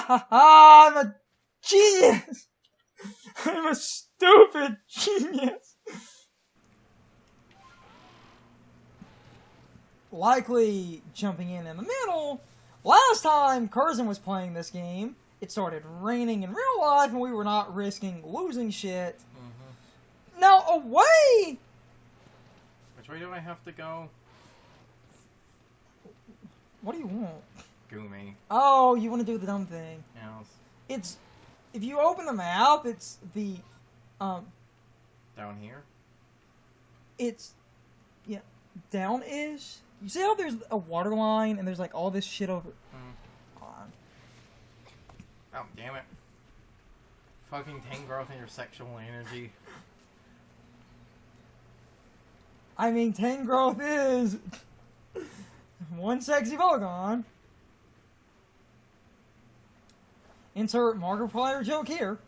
I'm a genius! I'm a stupid genius! Likely jumping in the middle, last time Curzon was playing this game, it started raining in real life and we were not risking losing shit. Mm-hmm. Now, away! Which way do I have to go? What do you want? Gumi. Oh, you want to do the dumb thing. Yes. It's, if you open the map, it's the, Down here? It's, yeah, down-ish. You see how there's a water line and there's like all this shit over... on. Oh, damn it. Fucking Tangrowth and your sexual energy. I mean, Tangrowth is one sexy Pokemon. Insert Markiplier joke here.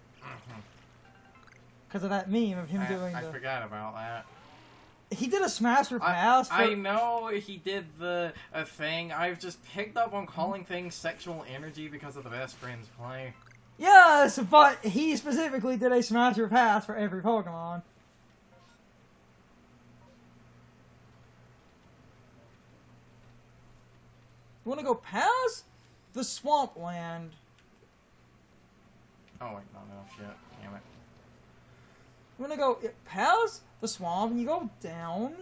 Because of that meme of him doing I forgot about that. He did a smash or pass. I know he did the thing. I've just picked up on calling things sexual energy because of the best friends play. Yes, but he specifically did a smash or pass for every Pokemon. You want to go past the swampland? Oh wait, no, shit, damn it. You want to go past the swamp, and you go down,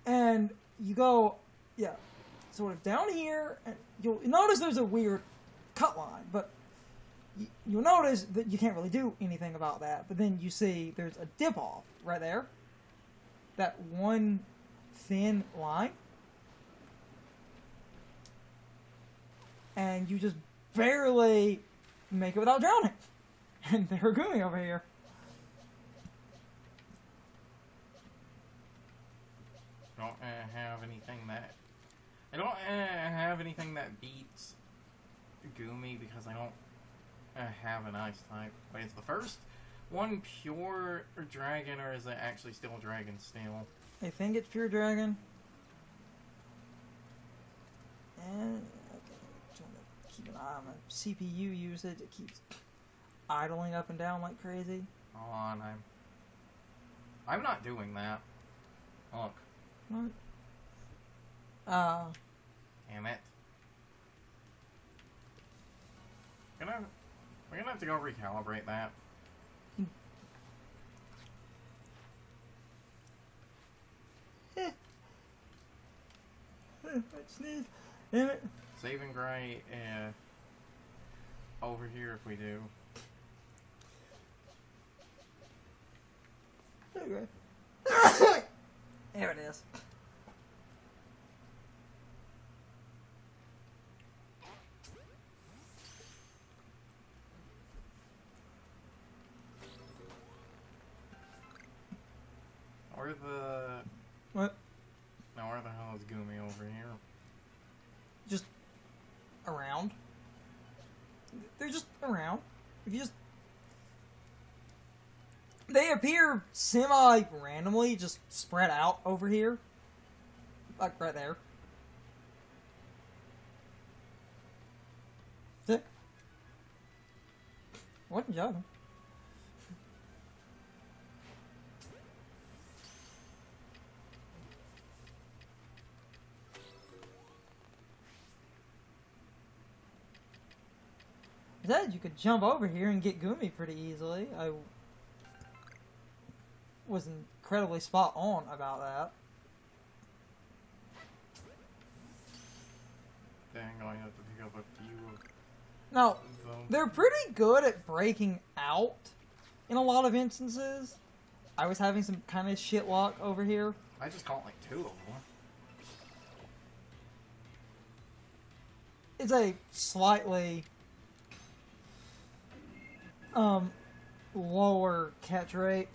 and you go, yeah, sort of down here, and you'll notice there's a weird cut line, but you'll notice that you can't really do anything about that, but then you see there's a dip-off right there, that one thin line, and you just barely make it without drowning, and they're Gumi over here. I don't have anything that beats Gumi because I don't have an ice type. Wait, is the first one pure dragon or is it actually still dragon still? I think it's pure dragon. And okay, trying to keep an eye on my CPU usage. It keeps idling up and down like crazy. Hold on, I'm not doing that. Look. What? Damn it. We're gonna have to go recalibrate that. I sneeze. Damn it. Saving right over here if we do. Okay. There it is. Where the... What? Now where the hell is Gumi over here? Just around. They're just around. If you just... They appear semi-randomly, just spread out over here. Like right there. That's it. Wasn't joking. Said you could jump over here and get Gumi pretty easily. I was incredibly spot on about that. Dang, I have to pick up a few of Now, them. they're pretty good at breaking out in a lot of instances. I was having some kind of shit luck over here. I just caught like 2 of them. It's a slightly lower catch rate.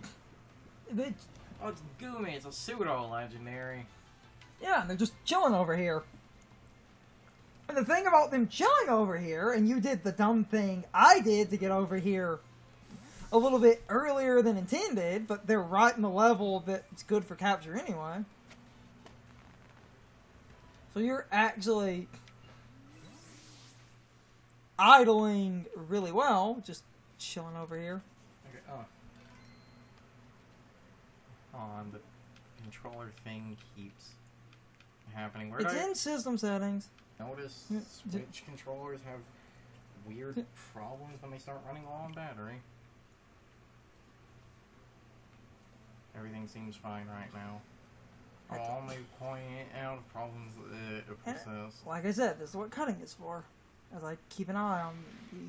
Oh, it's Gumi. It's a pseudo-legendary. Yeah, they're just chilling over here. And the thing about them chilling over here, and you did the dumb thing I did to get over here a little bit earlier than intended, but they're right in the level that's good for capture anyway. So you're actually idling really well, just chilling over here. Okay, on the controller thing keeps happening. Where It's did I in system settings. notice Yeah, Switch controllers have weird problems when they start running low on battery? Everything seems fine right now. I'll only point out problems that persist. Like I said, this is what cutting is for. As I keep an eye on the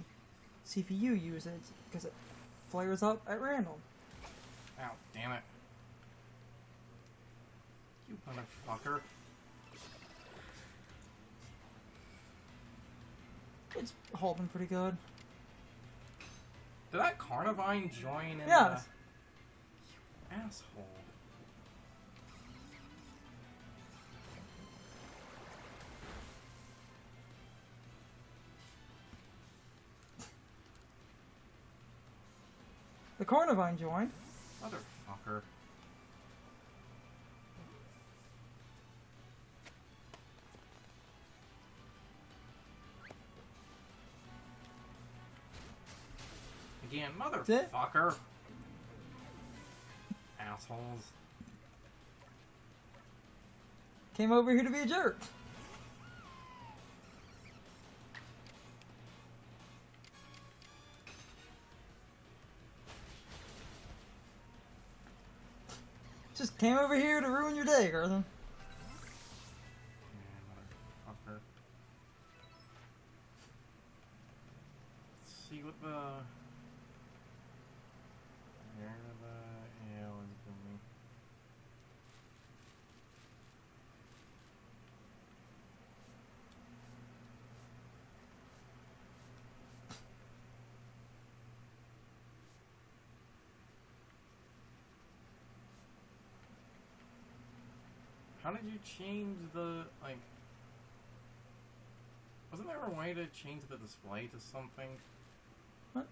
CPU usage, because it flares up at random. Ow, damn it. You motherfucker. It's holding pretty good. Did that Carnivine join in Yes. the... You asshole. The Carnivine joined. Motherfucker. Again, motherfucker. Assholes. Came over here to be a jerk. Just came over here to ruin your day, Garthen. Yeah, motherfucker. Let's see what the... Where the hell is going? How did you change the, like... Wasn't there a way to change the display to something? What?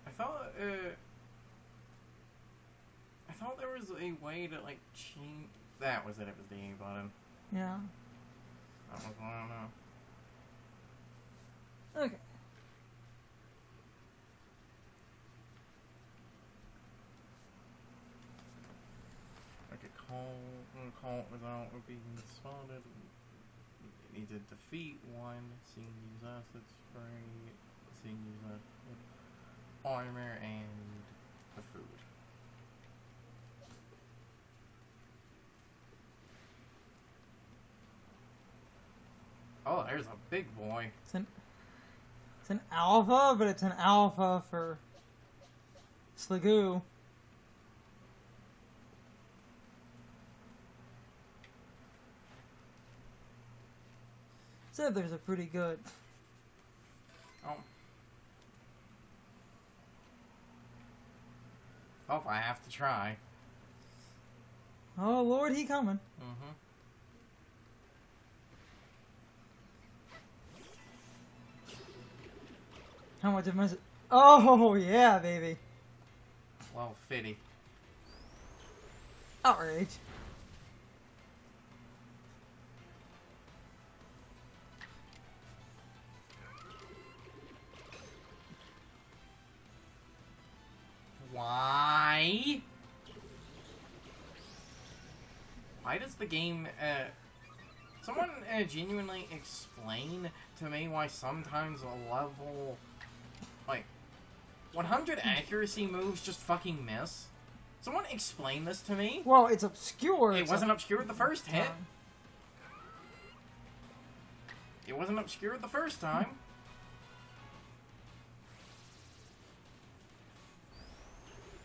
I thought there was a way to, like, change... That was it, it was the A button. Yeah. That was one, I don't know. Okay. Okay, call without being spotted. You need to defeat one, seeing use acid spray, seeing use armor, and the food. Oh, there's a big boy. It's an alpha, but it's an alpha for Sligoo. Said there's a pretty good. Oh. Oh, I have to try. Oh Lord, he coming. Mm-hmm. How much of my... Oh yeah, baby. Well, fitty. Outrage. Why? Why does the game, someone genuinely explain to me why sometimes a level, like, 100 accuracy moves just fucking miss? Someone explain this to me? Well, it's obscure. It wasn't obscured the first hit. time. It wasn't obscured the first time.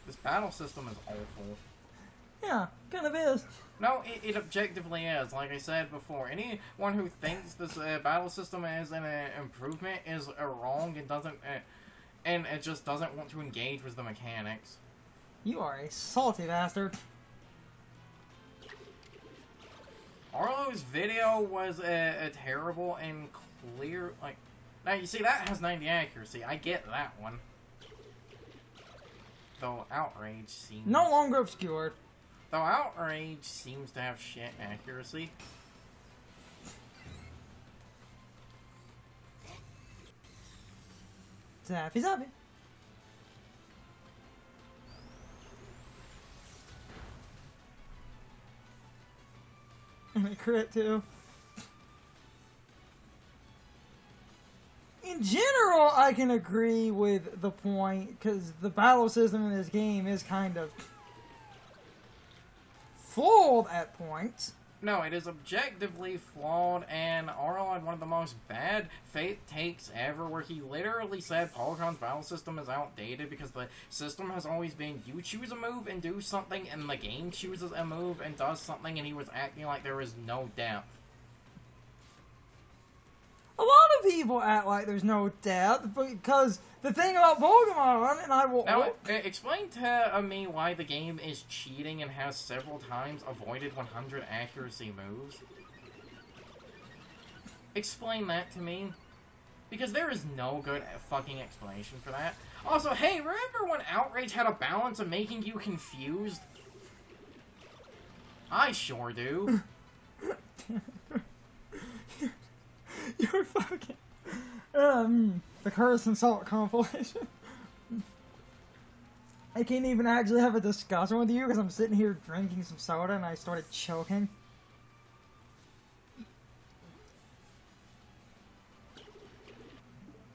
This battle system is awful. Yeah, kind of is. No, it objectively is. Like I said before, anyone who thinks this battle system is an improvement is wrong and doesn't, and it just doesn't want to engage with the mechanics. You are a salty bastard. Arlo's video was terrible and clear. Like, now you see that has 90 accuracy. I get that one. Though Outrage seems No longer obscured. Though Outrage seems to have shit accuracy. Zappy Zappy. And a crit too. In general, I can agree with the point, because the battle system in this game is kind of flawed at points. No, it is objectively flawed, and Arlo had one of the most bad fate takes ever, where he literally said Polygon's battle system is outdated because the system has always been you choose a move and do something, and the game chooses a move and does something, and he was acting like there was no depth. A lot of people act like there's no depth, because the thing about Pokemon, and I will... Now, explain to me why the game is cheating and has several times avoided 100 accuracy moves. Explain that to me. Because there is no good fucking explanation for that. Also, hey, remember when Outrage had a balance of making you confused? I sure do. You're fucking... the Curse and Salt compilation. I can't even actually have a discussion with you because I'm sitting here drinking some soda and I started choking.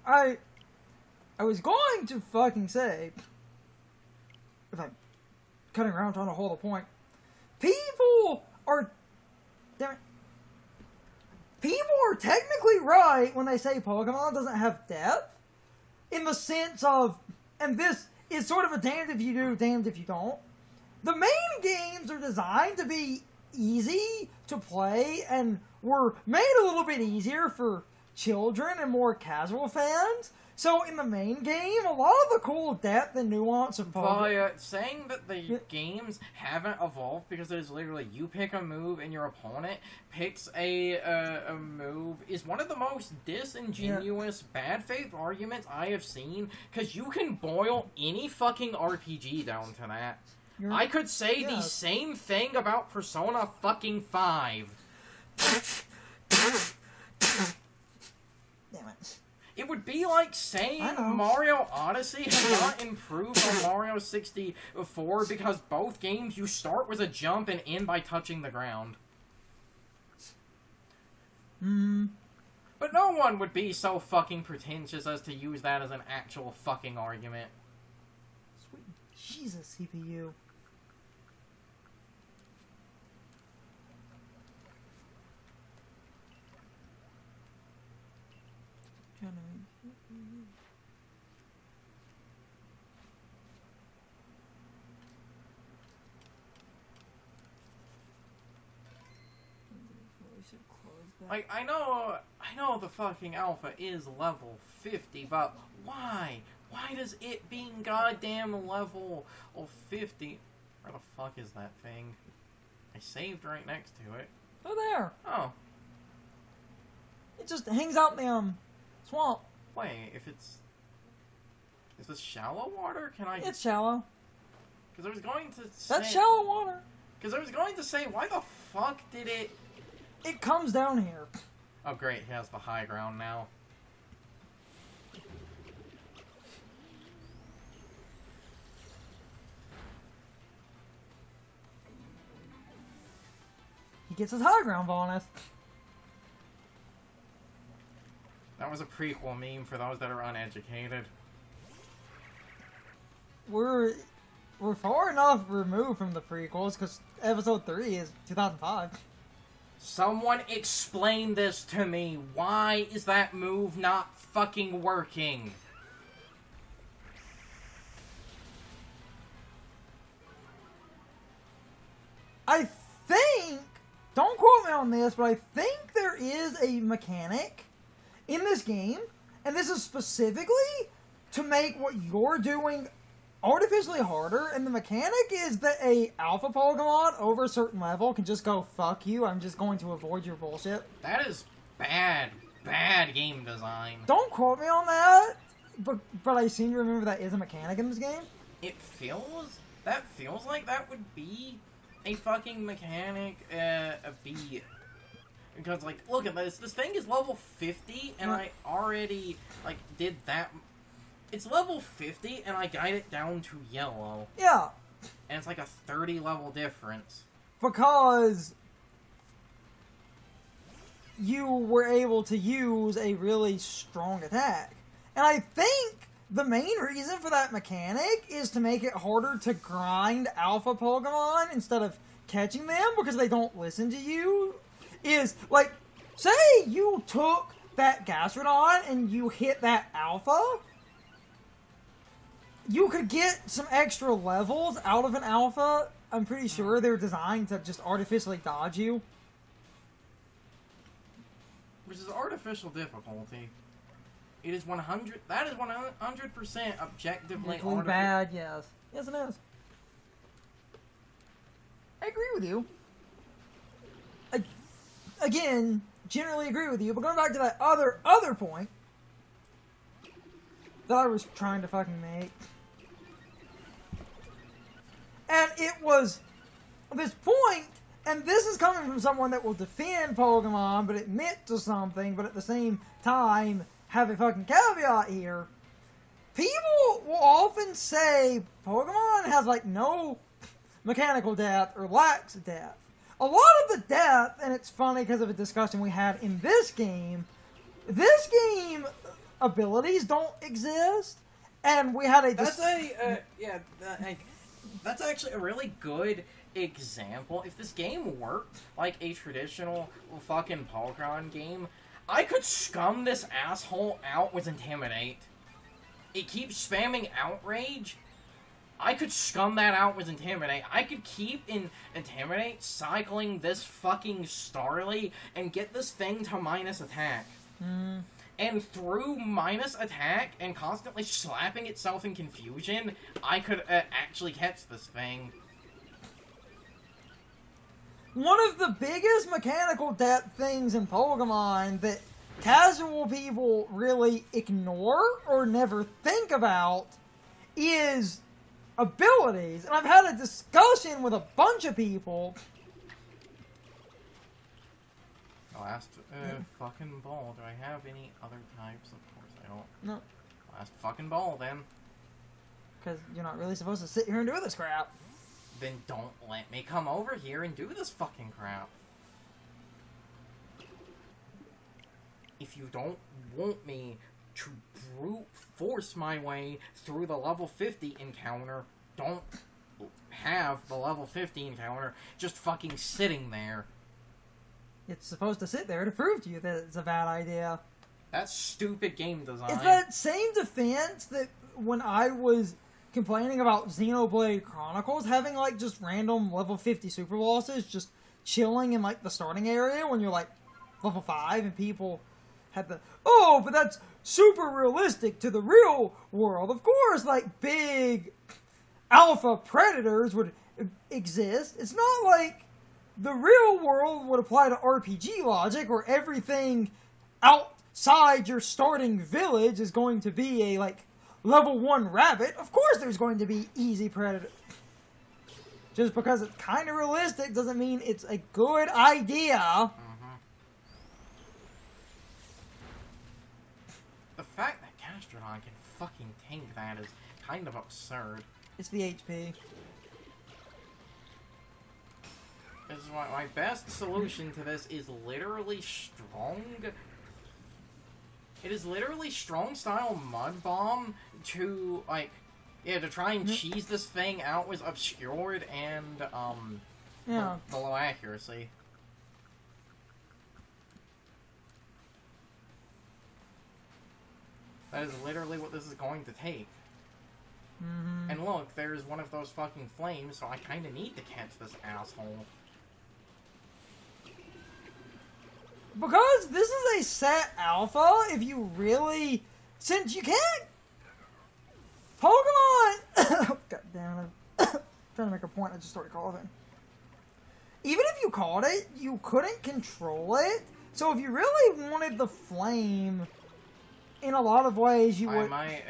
I was going to fucking say, if I'm cutting around trying to hold a point, people are... Damn it. People are technically right when they say Pokemon doesn't have depth, in the sense of, and this is sort of a damned if you do, damned if you don't. The main games are designed to be easy to play and were made a little bit easier for children and more casual fans. So in the main game, a lot of the cool depth and nuance of Pokemon... By saying that the games haven't evolved because it is literally you pick a move and your opponent picks a move is one of the most disingenuous bad faith arguments I have seen, because you can boil any fucking RPG down to that. I could say the same thing about Persona fucking 5. Damn it. It would be like saying Mario Odyssey has not improved on Mario 64 because both games you start with a jump and end by touching the ground. But no one would be so fucking pretentious as to use that as an actual fucking argument. Sweet Jesus, CPU. Like, I know the fucking alpha is level 50, but why? Why does it being goddamn level 50... Where the fuck is that thing? I saved right next to it. Oh, there. Oh. It just hangs out in the, swamp. Wait, if it's... Is this shallow water? Can I... It's shallow. Because I was going to say... That's shallow water. Because I was going to say, why the fuck did it... It comes down here. Oh great, he has the high ground now. He gets his high ground bonus. That was a prequel meme for those that are uneducated. We're far enough removed from the prequels, because episode 3 is 2005. Someone explain this to me. Why is that move not fucking working? I think, don't quote me on this, but I think there is a mechanic in this game, and this is specifically to make what you're doing artificially harder, and the mechanic is that a alpha Pokemon over a certain level can just go, fuck you, I'm just going to avoid your bullshit. That is bad game design. Don't quote me on that, but I seem to remember that is a mechanic in this game. That feels like that would be a fucking mechanic, because, like, look at this thing is level 50, and I already, like, did that It's level 50, and I got it down to yellow. Yeah. And it's like a 30 level difference. Because you were able to use a really strong attack. And I think the main reason for that mechanic is to make it harder to grind alpha Pokemon instead of catching them because they don't listen to you. Is, like, say you took that Gastrodon and you hit that alpha, you could get some extra levels out of an alpha. I'm pretty sure they're designed to just artificially dodge you. Which is artificial difficulty. It is 100. That is 100% objectively Equally bad, yes. Yes, it is. I agree with you. Again, generally agree with you, but going back to that other point that I was trying to fucking make. And it was this point, and this is coming from someone that will defend Pokemon, but admit to something, but at the same time have a fucking caveat here. People will often say Pokemon has, like, no mechanical depth or lacks depth. A lot of the depth, and it's funny because of a discussion we had in this game, abilities don't exist, and we had a... That's that's actually a really good example. If this game worked like a traditional fucking Pokemon game, I could scum this asshole out with Intimidate. It keeps spamming Outrage. I could scum that out with Intimidate. I could keep Intimidate cycling this fucking Starly and get this thing to minus attack. And through minus attack and constantly slapping itself in confusion, I could actually catch this thing. One of the biggest mechanical depth things in Pokemon that casual people really ignore or never think about is abilities. And I've had a discussion with a bunch of people. Last fucking ball. Do I have any other types? Of course I don't. No. Last fucking ball, then. Because you're not really supposed to sit here and do this crap. Then don't let me come over here and do this fucking crap. If you don't want me to brute force my way through the level 50 encounter, don't have the level 50 encounter just fucking sitting there. It's supposed to sit there to prove to you that it's a bad idea. That's stupid game design. It's that same defense that when I was complaining about Xenoblade Chronicles having, like, just random level 50 super bosses just chilling in, like, the starting area when you're, like, level 5 and people had the, oh, but that's super realistic to the real world. Of course, like, big alpha predators would exist. It's not like the real world would apply to RPG logic where everything outside your starting village is going to be a, like, level 1 rabbit. Of course there's going to be easy predator. Just because it's kind of realistic doesn't mean it's a good idea. The fact that Gastrodon can fucking tank that is kind of absurd. It's the HP. This is why my best solution to this is literally strong. It is literally strong style Mud Bomb to, like, yeah, to try and cheese this thing out with obscured and, Yeah. below accuracy. That is literally what this is going to take. And look, there's one of those fucking flames, so I kinda need to catch this asshole. Because this is a set alpha, if you really... Since you can't... Pokemon... God damn it. I'm trying to make a point, I just started coughing. Even if you caught it, you couldn't control it. So if you really wanted the flame, in a lot of ways you would... I might,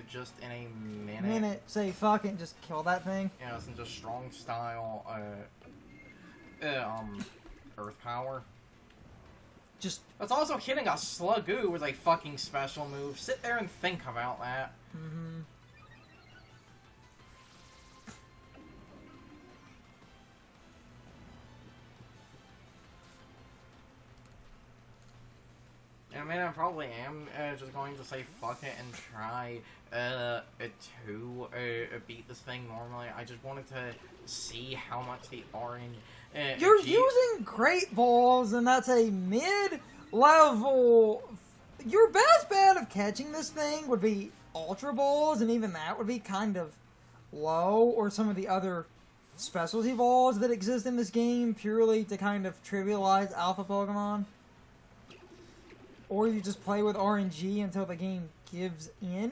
just in a minute... say, fuck it, just kill that thing. Yeah, some just strong style, Earth Power. just... That's also hitting a Slugoo with a fucking special move. Sit there and think about that. Mm-hmm. I mean, I probably am just going to say fuck it and try to beat this thing normally. I just wanted to see how much the orange... You're using Great Balls, and that's a mid-level... Your best bet of catching this thing would be Ultra Balls, and even that would be kind of low, or some of the other specialty balls that exist in this game, purely to kind of trivialize alpha Pokemon. Or you just play with RNG until the game gives in.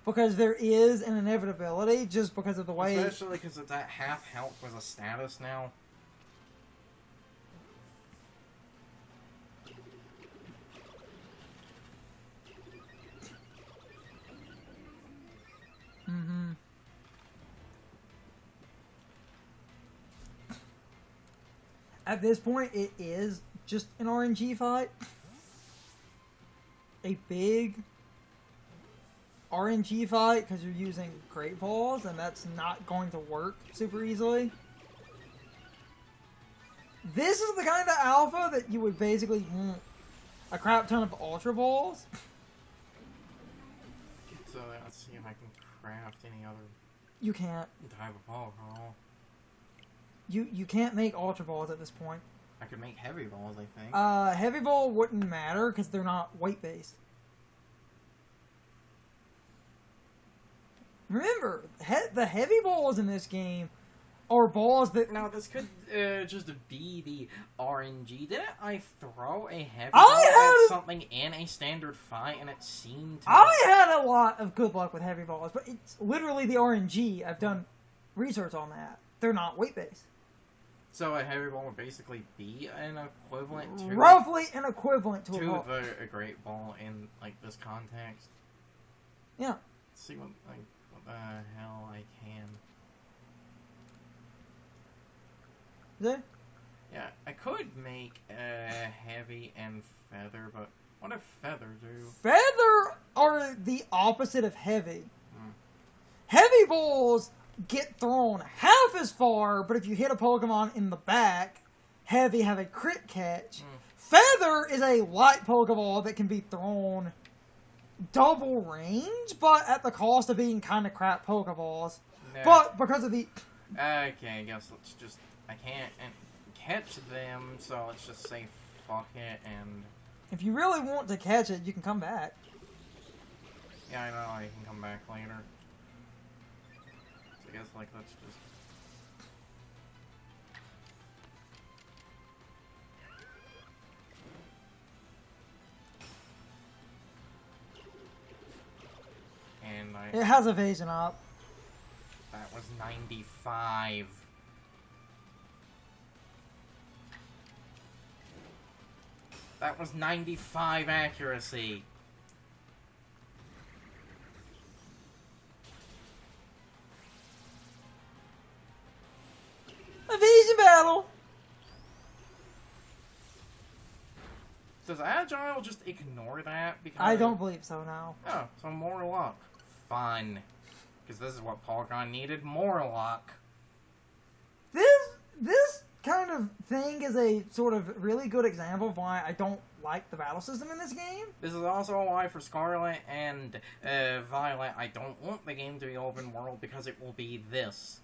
Because there is an inevitability, just because of the way... Especially because of that half health was a status now. Mm-hmm. At this point, it is just an RNG fight. A big RNG fight, because you're using Great Balls, and that's not going to work super easily. This is the kind of alpha that you would basically want a crap ton of Ultra Balls. So let's see if I can craft any other You can't. type of Pokeball. You can't make Ultra Balls at this point. I could make heavy balls, I think. Heavy Ball wouldn't matter, because they're not weight-based. Remember, the heavy balls in this game are balls that... Now, this could just be the RNG. Didn't I throw a heavy I ball had at something in a standard fight, and it seemed to... I had a lot of good luck with heavy balls, but it's literally the RNG. I've done research on that. They're not weight-based. So a heavy ball would basically be an equivalent to... Roughly an equivalent to a ball. a great ball in, like, this context. Yeah. Let's see what the hell I can... There. Yeah, I could make heavy and feather, but what if feather do? Feather are the opposite of heavy. Hmm. Heavy balls get thrown half as far, but if you hit a Pokemon in the back, heavy have a crit catch. Feather is a light Pokeball that can be thrown double range, but at the cost of being kind of crap Pokeballs. Nah. But because of the... Okay, I guess let's just... I can't catch them, so let's just say fuck it and... If you really want to catch it, you can come back. Yeah, I know, I can come back later. So I guess, like, let's just... And It has evasion up. that was 95. That was 95 accuracy. Evasion battle! Does Agile just ignore that? Because I don't believe so now. Oh, so more luck. Fun. Because this is what Polygon needed, more luck. This kind of thing is a sort of really good example of why I don't like the battle system in this game. This is also why for Scarlet and Violet, I don't want the game to be open world because it will be this.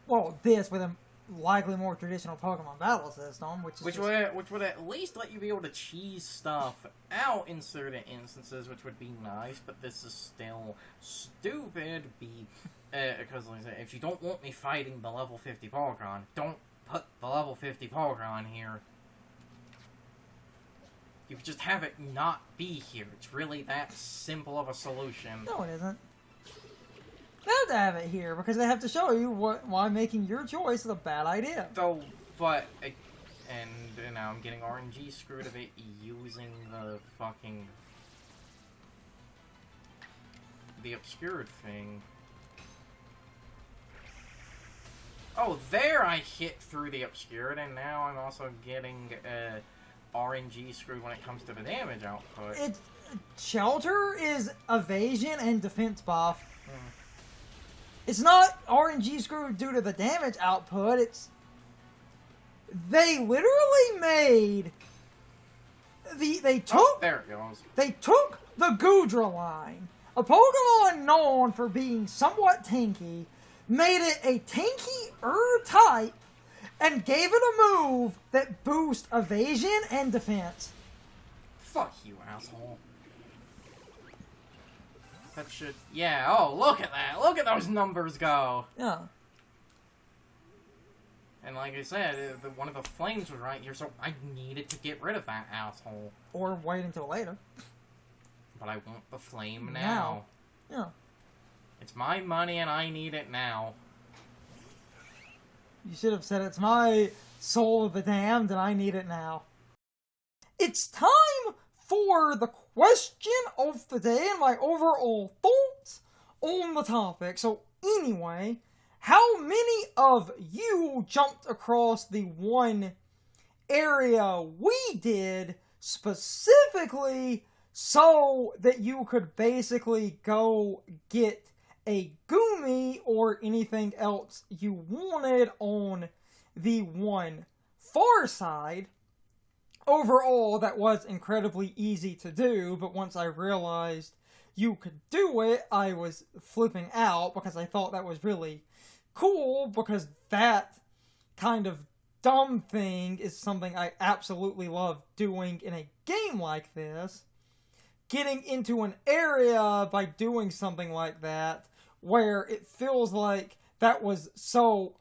Well, this with a likely more traditional Pokemon battle system, which would at least let you be able to cheese stuff out in certain instances, which would be nice. But this is still stupid. Because like I said, if you don't want me fighting the level 50 Pokemon, don't put the level 50 Pokemon here. You could just have it not be here. It's really that simple of a solution. No, it isn't. They have to have it here because they have to show you why making your choice is a bad idea. Though, but and now I'm getting RNG screwed of it using the fucking the obscured thing. Oh, there I hit through the obscured, and now I'm also getting RNG screwed when it comes to the damage output. Shelter is evasion and defense buff. It's not RNG screwed due to the damage output. They literally made they took Oh, there it goes. They took the Goodra line, a Pokemon known for being somewhat tanky, made it a tanky type, and gave it a move that boosts evasion and defense. Fuck you, asshole. That should... Yeah, oh, look at that. Look at those numbers go. Yeah. And like I said, one of the flames was right here, so I needed to get rid of that asshole. Or wait until later. But I want the flame now. Yeah. It's my money and I need it now. You should have said it's my soul of the damned and I need it now. It's time for the question of the day and my overall thoughts on the topic. So anyway, how many of you jumped across the one area we did specifically so that you could basically go get a Gumi or anything else you wanted on the one far side? Overall, that was incredibly easy to do, but once I realized you could do it, I was flipping out because I thought that was really cool, because that kind of dumb thing is something I absolutely love doing in a game like this. Getting into an area by doing something like that, where it feels like that was so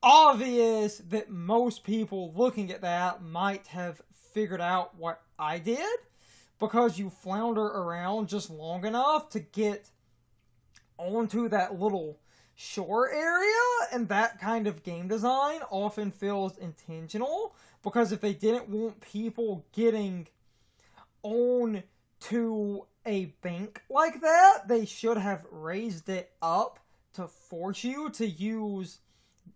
obvious that most people looking at that might have figured out what I did, because you flounder around just long enough to get onto that little shore area, and that kind of game design often feels intentional, because if they didn't want people getting on to a bank like that, they should have raised it up to force you to use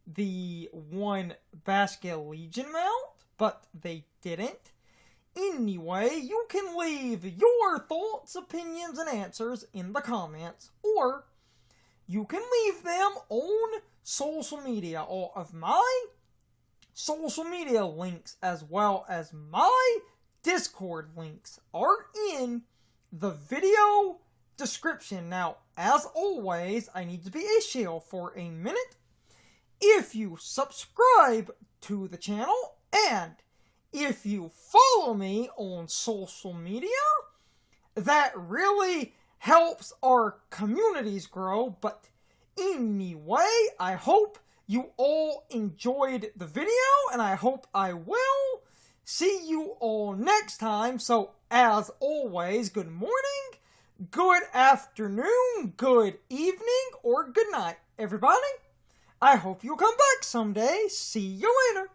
the one Basket Legion mount, but they didn't. Anyway, you can leave your thoughts, opinions, and answers in the comments, or you can leave them on social media. All of my social media links, as well as my Discord links, are in the video description. Now, as always, I need to be a shill for a minute. If you subscribe to the channel, and if you follow me on social media, that really helps our communities grow. But anyway, I hope you all enjoyed the video, and I hope I will see you all next time. So, as always, good morning, good afternoon, good evening, or good night, everybody. I hope you'll come back someday. See you later.